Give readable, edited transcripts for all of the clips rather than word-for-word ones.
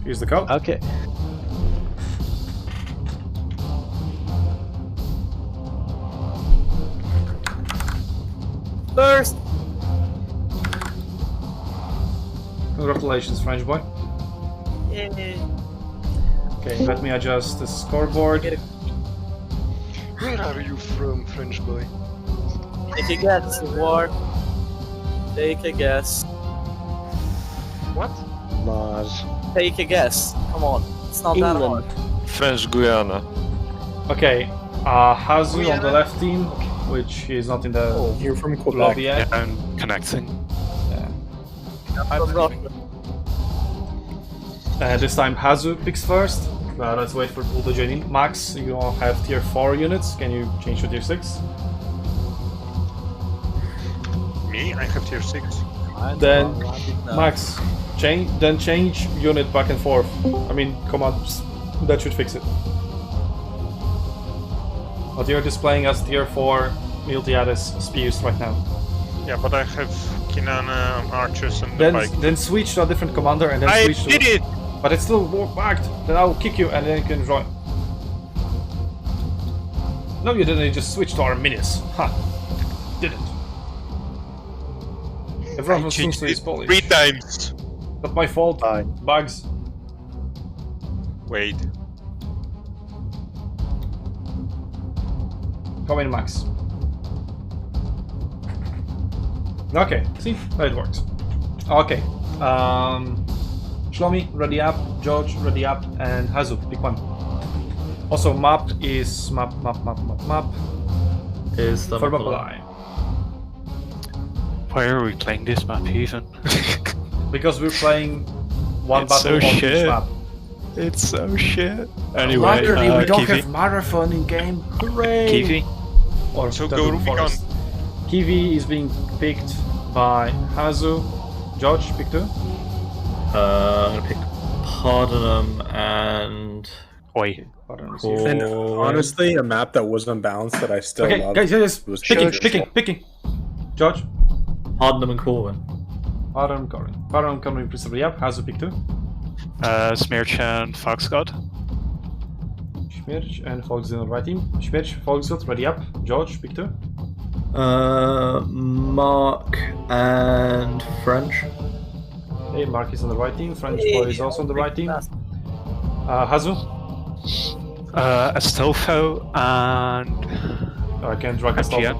Here's the code. Okay. First! Congratulations, French boy. Yay. Okay, let me adjust the scoreboard. Where are you from, French boy? Take a guess, War. Take a guess. What? Mars. Take a guess. Come on. It's not that hard. England. French Guiana. Okay, Hazu on the left team, which is not in the You're from Quebec. lobby yet. Yeah, I'm connecting. From Russia. This time Hazu picks first. Let's wait for people to join in. Max, you all have tier 4 units. Can you change to tier 6? Me? I have tier 6. Then, No. Max, change unit back and forth. I mean, commands. That should fix it. What you're displaying as tier 4 Miltiades spears right now. Yeah, but I have Kinana archers and the bike. Then switch to a different commander and then I switch to... did it! But it's still backed. Then I'll kick you and then you can join. No, you didn't. You just switched to Arminius. Ha! Didn't. Everyone I was changed Sunsu is it Polish. 3 times! Not my fault. Fine. Bugs. Wait. Come in, Max. Okay, see how it works. Okay, Shlomi, ready up. George, ready up, and Hazu, pick one. Also, map is map. Is the Thermopylae. Why are we playing this map even? Because we're playing one It's battle so on each shit. map. It's so shit. Anyway, Luckily, we don't Kiwi. have marathon in game. Hooray! Kiwi. Or So Turtle go Rubicon. Forest. Kiwi is being picked by Hazu. George, pick two. I'm gonna pick Pardonum and Oi. Pardon, Cool. And honestly, a map that was unbalanced that I still Okay, love. guys, was picking. George, Pardonum and Corwin. Pardon, Corin, please hurry up. Hazu, pick two. Smirch and Fox God. Śmierć and Fox in the right team. Śmierć, Foxgut, ready up. George, pick two. Mark and French. Okay, Mark is on the right team. French boy is also on the right team. Hazu, Astolfo and I can drag MGN.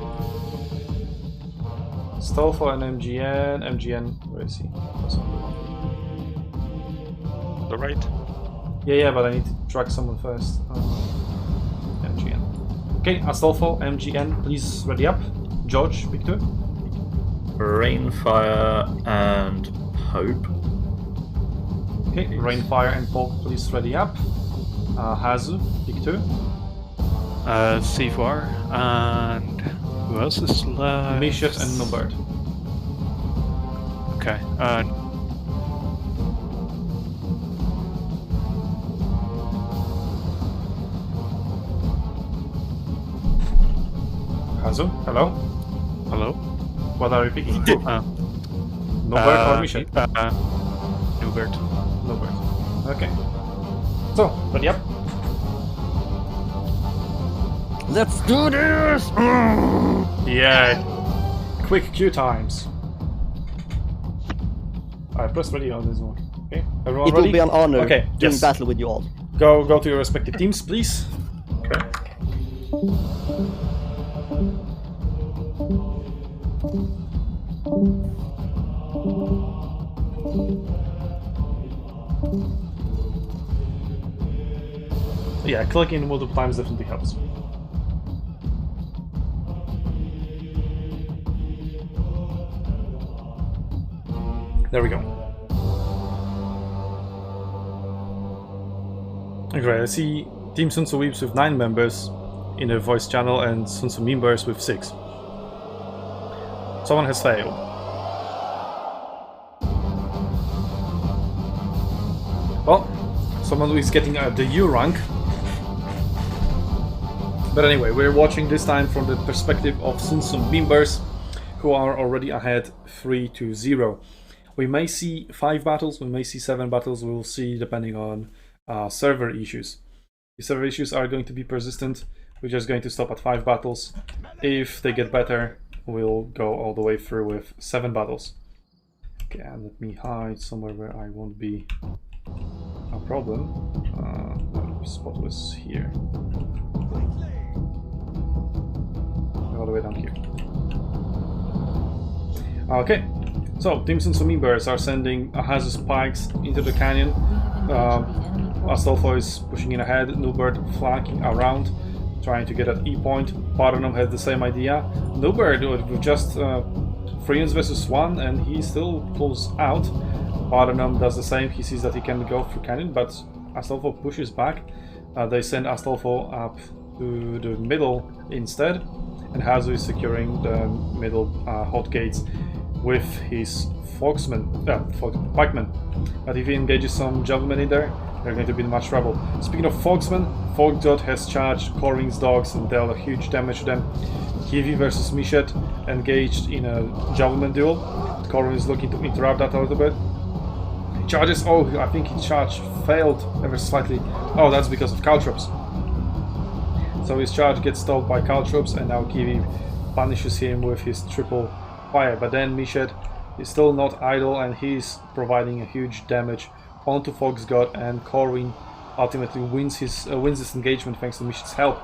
Stolfo and MGN, where is he? Also on The right. the yeah, but I need to drag someone first. MGN. Okay, Astolfo, MGN, please ready up. George, pick two. Rainfire and Pope. Okay, Rainfire and Polk, please ready up. Hazu, pick two. Sivar and who else is left? Mishet and Nobert. Okay. Hazu, hello? Hello. What are you picking? Uh, Nobert or Mishet? Newbert. Nobert. Okay. So, ready up. Let's do this! Yeah. Quick Q times. Alright, press ready on this one. Okay, everyone It ready? will be an honor Okay, doing yes. battle with you all. Go to your respective teams, please. Okay. Yeah, clicking multiple times definitely helps. There we go. Okay, I see Team SUNTZU Weeps with 9 members in a voice channel and SUNTZU members with 6. Someone has failed. Well, someone who is getting the U rank. But anyway, we're watching this time from the perspective of SUNTZU members who are already ahead 3-0. We may see 5 battles, we may see 7 battles, we'll see depending on server issues. If server issues are going to be persistent, we're just going to stop at 5 battles. If they get better, we'll go all the way through with 7 battles. Okay, and let me hide somewhere where I won't be a problem. The spot was here. All the way down here. Okay, so Team SUNTZU members are sending Ahazu spikes into the canyon. Astolfo is pushing in ahead, Newbert flanking around, trying to get at E point. Barnum has the same idea. Newbert with just 3 units versus 1, and he still pulls out. Barnum does the same, he sees that he can go through canyon, but Astolfo pushes back. They send Astolfo up to the middle instead, and Hazu is securing the middle hot gates with his pikemen. But if he engages some javelin in there, they're going to be in much trouble. Speaking of Foxmen, Foxdot has charged Corwin's dogs and dealt a huge damage to them. Kiwi versus Mishet engaged in a javelin duel. Corwin is looking to interrupt that a little bit. He charges, oh, I think his charge failed ever slightly. Oh, that's because of caltrops. So his charge gets stopped by caltrops, and now Kiwi punishes him with his triple fire. But then Mishet is still not idle, and he's providing a huge damage onto Foxgod, and Corwin ultimately wins this engagement thanks to Mishet's help.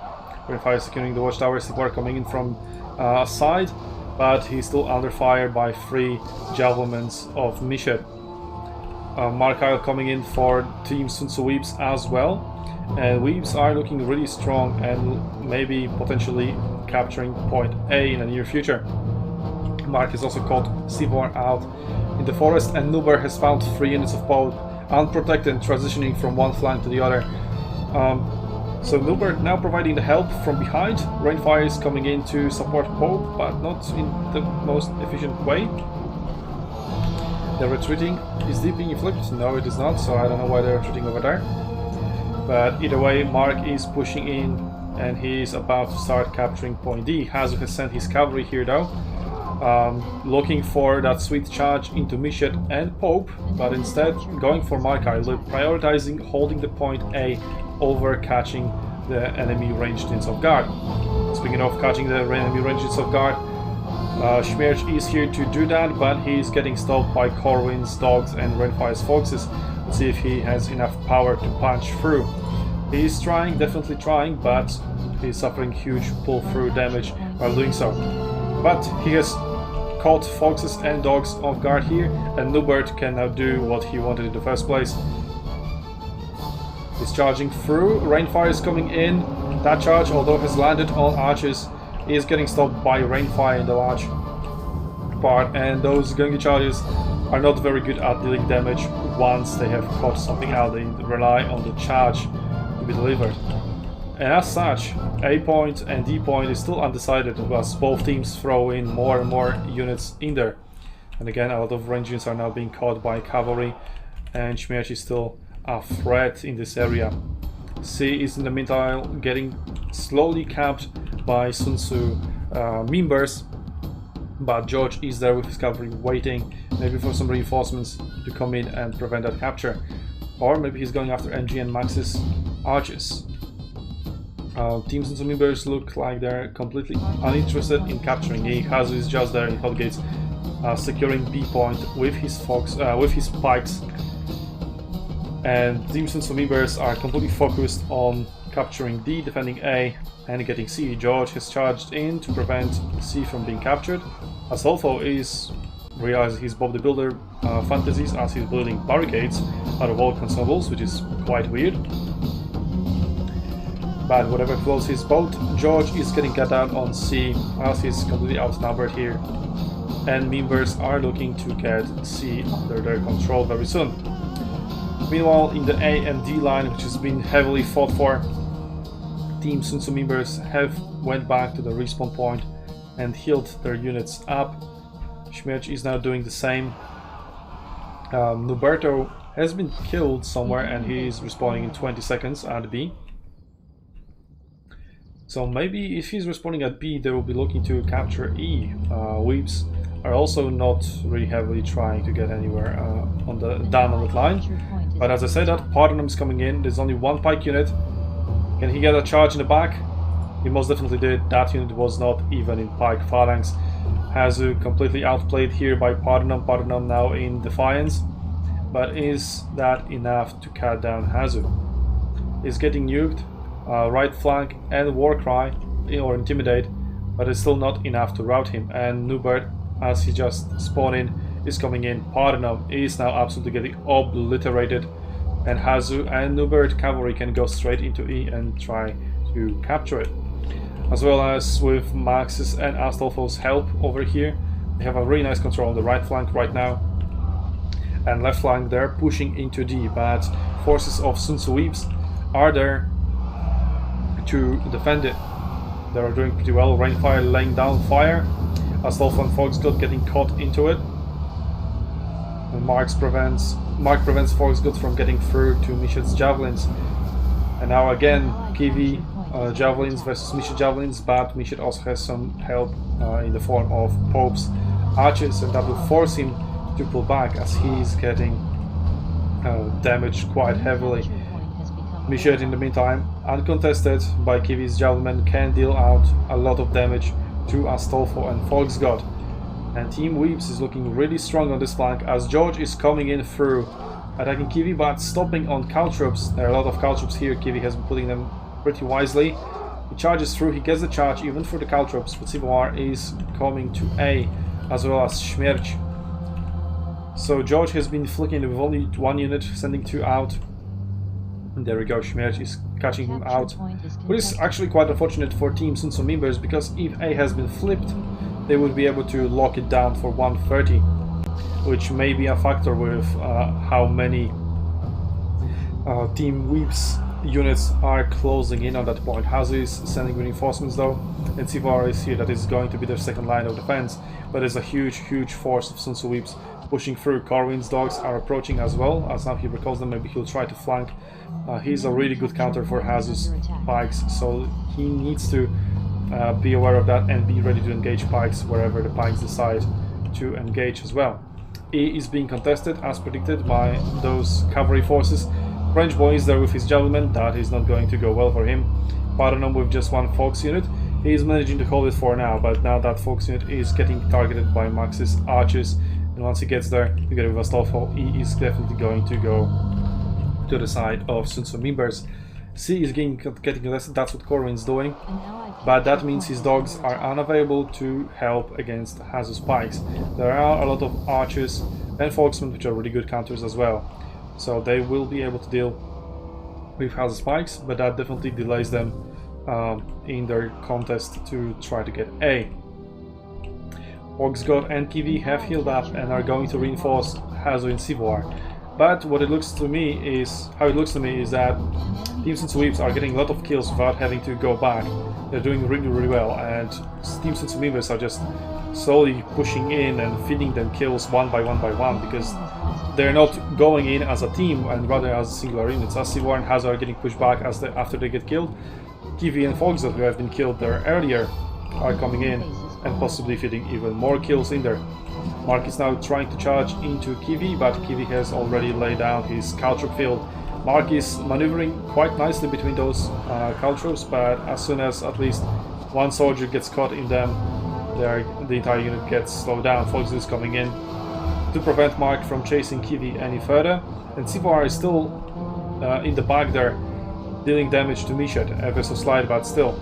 Rainfire is securing the watchtower, support coming in from side, but he's still under fire by 3 javelins of Mishet. Markyle coming in for Team SUNTZU Weeps as well. And Weeps are looking really strong and maybe potentially capturing point A in the near future. Mark has also caught Sivor out in the forest, and Nuber has found 3 units of Pope unprotected, transitioning from one flank to the other. So Nuber now providing the help from behind. Rainfire is coming in to support Pope, but not in the most efficient way. The retreating. Is deep being flipped? No, it is not, so I don't know why they're retreating over there. But either way, Mark is pushing in, and he's about to start capturing point D. Hazu has sent his cavalry here though, looking for that sweet charge into Mishet and Pope, but instead going for Markyle, prioritizing holding the point A over catching the enemy ranged units of guard. Speaking of catching the enemy ranged units of guard, Schmerch is here to do that, but he's getting stopped by Corwin's dogs and Rainfire's foxes. Let's see if he has enough power to punch through. He's trying, definitely trying, but he's suffering huge pull-through damage while doing so. But he has caught foxes and dogs off guard here, and Nubert can now do what he wanted in the first place. He's charging through, Rainfire is coming in. That charge, although has landed on archers, is getting stopped by Rainfire in the large part, and those Gungi charges are not very good at dealing damage once they have caught something out. They rely on the charge to be delivered. And as such, A point and D point is still undecided, as both teams throw in more and more units in there. And again, a lot of range units are now being caught by cavalry, and Schmerch is still a threat in this area. C is in the meantime getting slowly capped by SUNTZU members, but George is there with his cavalry waiting, maybe for some reinforcements to come in and prevent that capture. Or maybe he's going after MG and Max's archers. Team SUNTZU members look like they're completely uninterested in capturing A. Hazu is just there in hot gates, securing B point with his pikes. And Team SUNTZU members are completely focused on capturing D, defending A, and getting C. George has charged in to prevent C from being captured. Astolfo is realizing his Bob the Builder fantasies as he's building barricades out of all consumables, which is quite weird. But whatever floats his boat, George is getting cut out on C as he's completely outnumbered here. And members are looking to get C under their control very soon. Meanwhile, in the A and D line, which has been heavily fought for, Team SUNTZU members have went back to the respawn point and healed their units up. Schmerch is now doing the same. Nuberto has been killed somewhere, and he is respawning in 20 seconds at B. So maybe if he's respawning at B, they will be looking to capture E. Weeps are also not really heavily trying to get anywhere on the that line. But as I said, that Pardenum is coming in. There's only one pike unit. Can he get a charge in the back? He most definitely did. That unit was not even in pike phalanx. Hazu completely outplayed here by Pardenum. Pardenum now in defiance. But is that enough to cut down Hazu? He's getting nuked. Right flank and Warcry or Intimidate, but it's still not enough to rout him. And Nubert, as he just spawned in, is coming in. Pardenum is now absolutely getting obliterated, and Hazu and Nubert cavalry can go straight into E and try to capture it. As well as with Max's and Astolfo's help over here, they have a really nice control on the right flank right now. And left flank they're pushing into D, but forces of SUNTZU Weeps are there to defend it. They're doing pretty well. Rainfire laying down fire. Astolfo and Foxgut getting caught into it. And Mark prevents Foxgut from getting through to Mishet's javelins. And now again, Kiwi javelins versus Mishet javelins, but Mishet also has some help in the form of Pope's archers, and that will force him to pull back as he's getting damaged quite heavily. Mishet, in the meantime, uncontested by Kiwi's javelin, can deal out a lot of damage to Astolfo and Foxgut. And Team Weeps is looking really strong on this flank as George is coming in through, attacking Kiwi but stopping on Caltrops. There are a lot of Caltrops here. Kiwi has been putting them pretty wisely. He charges through, he gets the charge even for the Caltrops, but Sivoar is coming to A, as well as Śmierć. So George has been flicking with only one unit, sending two out. And there we go, Śmierć is catching him out. Which is actually quite unfortunate for Team SUNTZU members, because if A has been flipped, they would be able to lock it down for 130, which may be a factor with how many Team Weeps units are closing in on that point. Hazu is sending reinforcements though, and Sivar is here. That is going to be their second line of defense, but there's a huge force of SUNTZU Weeps pushing through. Corwin's dogs are approaching as well, as now he recalls them. Maybe he'll try to flank. He's a really good counter for Hazu's pikes, so he needs to be aware of that and be ready to engage pikes wherever the pikes decide to engage as well. E is being contested as predicted by those cavalry forces. French boy is there with his javelin. That is not going to go well for him. Pardenum with just one Fox unit. He is managing to hold it for now, but now that Fox unit is getting targeted by Max's archers, and once he gets there, together with Astolfo, he is definitely going to go to the side of SUNTZU members. C is getting contested. That's what Corwin's doing, but that means his dogs are unavailable to help against Hazu's pikes. There are a lot of archers and Foxmen, which are really good counters as well, so they will be able to deal with Hazu's pikes, but that definitely delays them in their contest to try to get A. Foxgut and Kiwi have healed up and are going to reinforce Hazu in Sivoar. But what it looks to me is, that Team SUNTZU Weeps are getting a lot of kills without having to go back. They're doing really well, and Team SUNTZU members are just slowly pushing in and feeding them kills one by one, because they're not going in as a team and rather as singular units. As Sivoar and Hazu are getting pushed back after they get killed, Kiwi and Foxgut, who have been killed there earlier, are coming in and possibly feeding even more kills in there. Mark is now trying to charge into Kiwi, but Kiwi has already laid down his Caltrop field. Mark is maneuvering quite nicely between those Caltrops, but as soon as at least one soldier gets caught in them, the entire unit gets slowed down. Fox is coming in to prevent Mark from chasing Kiwi any further, and Sivoar is still in the back there, dealing damage to Mishet, ever so slight, but still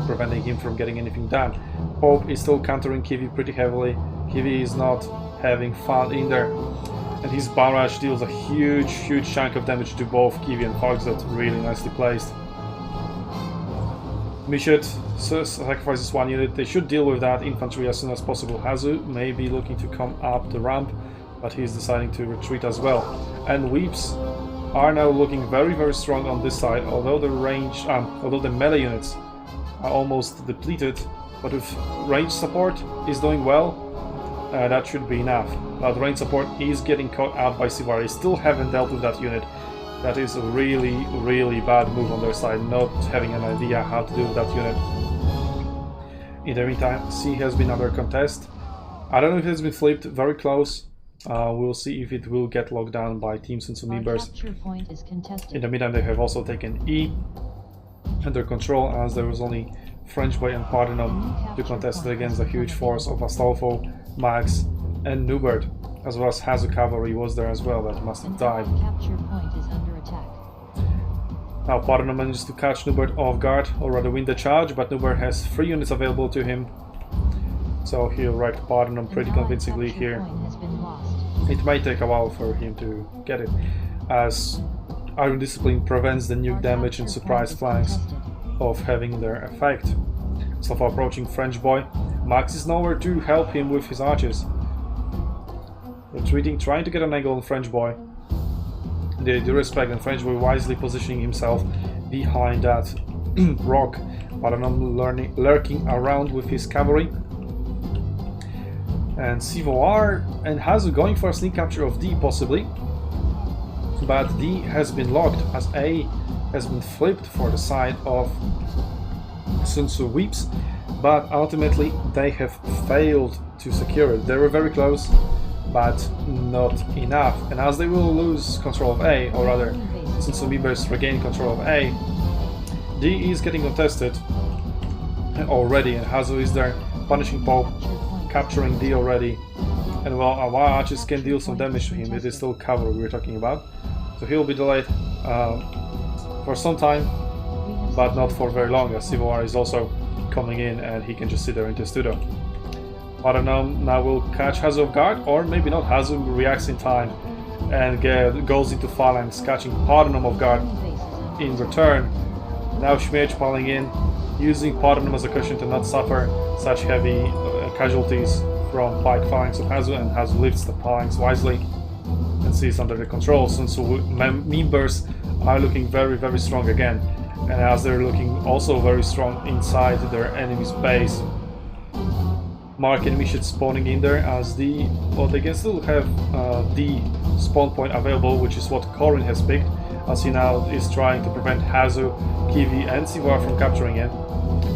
preventing him from getting anything done. Pope is still countering Kiwi pretty heavily. Kiwi is not having fun in there, and his barrage deals a huge chunk of damage to both Kiwi and Fox. That's really nicely placed. Mishet sacrifices one unit. They should deal with that infantry as soon as possible. Hazu may be looking to come up the ramp, but he's deciding to retreat as well. And Weeps are now looking very strong on this side, although the melee units are almost depleted, but with range support is doing well. That should be enough. But range support is getting caught out by Sivar. They still haven't dealt with that unit. That is a really bad move on their side, not having an idea how to deal with that unit. In the meantime, C has been under contest I don't know if it's been flipped, very close. We'll see if it will get locked down by Team SUNTZU members. In the meantime, they have also taken E under control, as there was only French Boy and Parthenon to contest it against the huge force of Astolfo, Max, and Newbert, as well as Hazu Cavalry was there as well, that must have died. Now Parthenon manages to catch Newbert off guard, or rather win the charge, but Newbert has 3 units available to him, so he'll wreck Parthenon pretty convincingly here. It may take a while for him to get it, as Iron Discipline prevents the nuke damage and surprise flanks of having their effect. So for approaching French Boy, Max is nowhere to help him with his archers. Retreating, trying to get an angle on French Boy. They do respect, and French Boy wisely positioning himself behind that rock, Parthenon lurking around with his cavalry. And Sivoar and Hazu going for a sneak capture of D possibly, but D has been locked as A has been flipped for the side of SUNTZU Weeps, but ultimately they have failed to secure it. They were very close, but not enough, and as they will lose control of A, or rather SUNTZU members regain control of A, D is getting contested already, and Hazu is there punishing Pope, capturing D already, and while our archers can deal some damage to him, it is still cavalry we're talking about, so he'll be delayed for some time, but not for very long, as Sivoar is also coming in and he can just sit there in Testudo. Parthenon now will catch Hazu off guard, or maybe not. Hazu reacts in time and goes into phalanx, catching Parthenon off guard in return. Now Schmierch piling in, using Parthenon as a cushion to not suffer such heavy casualties from pike phalanx of Hazu, and Hazu lifts the phalanx wisely and sees under the control. SUNTZU members are looking very, very strong again, and as they're looking also very strong inside their enemy's base. Mark enemy ships spawning in there as they can still have the spawn point available, which is what Corin has picked, as he now is trying to prevent Hazu, Kiwi and Sivoar from capturing it.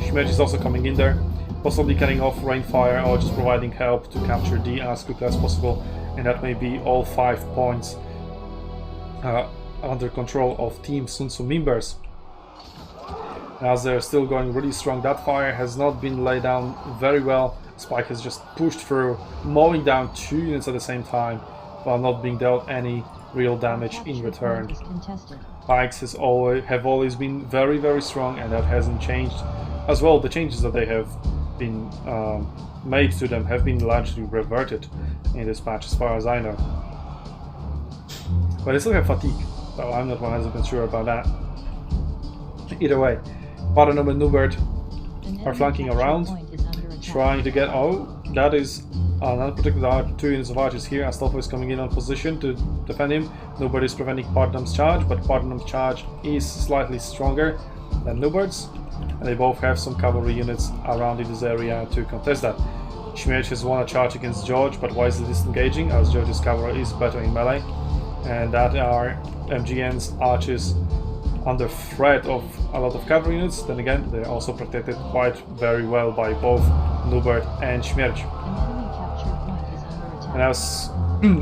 Schmierch is also coming in there, possibly cutting off rainfire or just providing help to capture D as quickly as possible, and that may be all 5 points under control of Team SUNTZU members. As they're still going really strong, that fire has not been laid down very well. Spike has just pushed through, mowing down 2 units at the same time, while not being dealt any real damage in return. Pikes have always been very, very strong, and that hasn't changed as well. The changes that they have been made to them have been largely reverted in this match, as far as I know. But they still have fatigue, so I'm not 100% sure about that. Either way, Parthenon and Newbert are flanking around, trying to get... Oh, that is an unprotected 2 units of archers here. Astolfo is coming in on position to defend him. Newbert is preventing Parthenon's charge, but Parthenon's charge is slightly stronger than Newbert's, and they both have some cavalry units around in this area to contest that. Schmierch has won a charge against George, but wisely disengaging, as George's cavalry is better in melee, and that are MGN's archers under threat of a lot of cavalry units. Then again, they're also protected quite very well by both Newbert and Schmierch. And as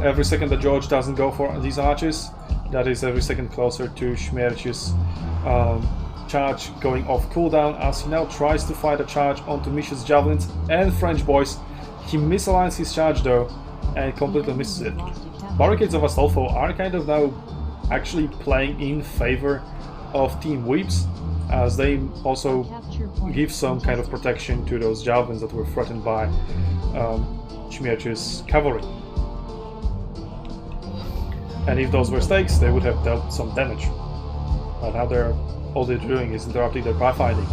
every second that George doesn't go for these archers, that is every second closer to Schmierch's charge going off cooldown, as he now tries to fight a charge onto Misha's javelins and French boys. He misaligns his charge though and completely misses it. Barricades of Astolfo are kind of now actually playing in favor of Team Weeps, as they also give some kind of protection to those javelins that were threatened by Schmierch's cavalry. And if those were stakes, they would have dealt some damage. But now all they're doing is interrupting their fighting.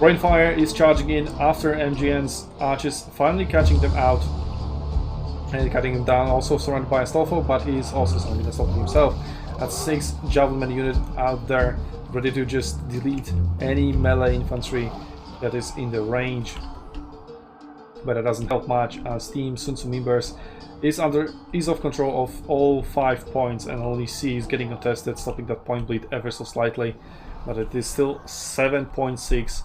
Rainfire is charging in after MGN's archers, finally catching them out and cutting him down, also surrounded by Astolfo, but he's also surrounding Astolfo himself. At 6 javelin unit out there, ready to just delete any melee infantry that is in the range. But that doesn't help much, as Team SUNTZU members is off control of all 5 points, and only C is getting contested, stopping that point bleed ever so slightly. But it is still 7.6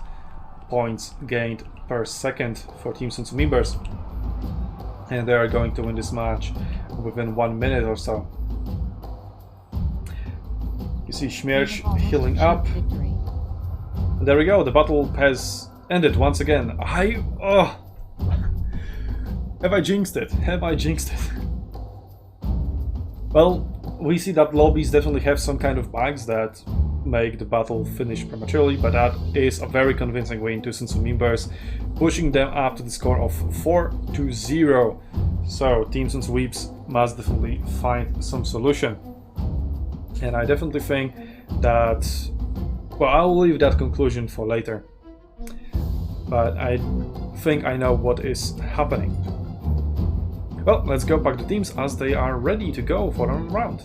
points gained per second for Team SUNTZU members. And they are going to win this match within 1 minute or so. You see Śmierć healing up. And there we go, the battle has ended once again. Have I jinxed it? Have I jinxed it? Well, we see that lobbies definitely have some kind of bugs that make the battle finish prematurely, but that is a very convincing win to SUNTZU members, pushing them up to the score of 4-0. So Team SUNTZU Weeps must definitely find some solution. And I definitely think that, well, I'll leave that conclusion for later. But I think I know what is happening. Well, let's go back to teams as they are ready to go for a round.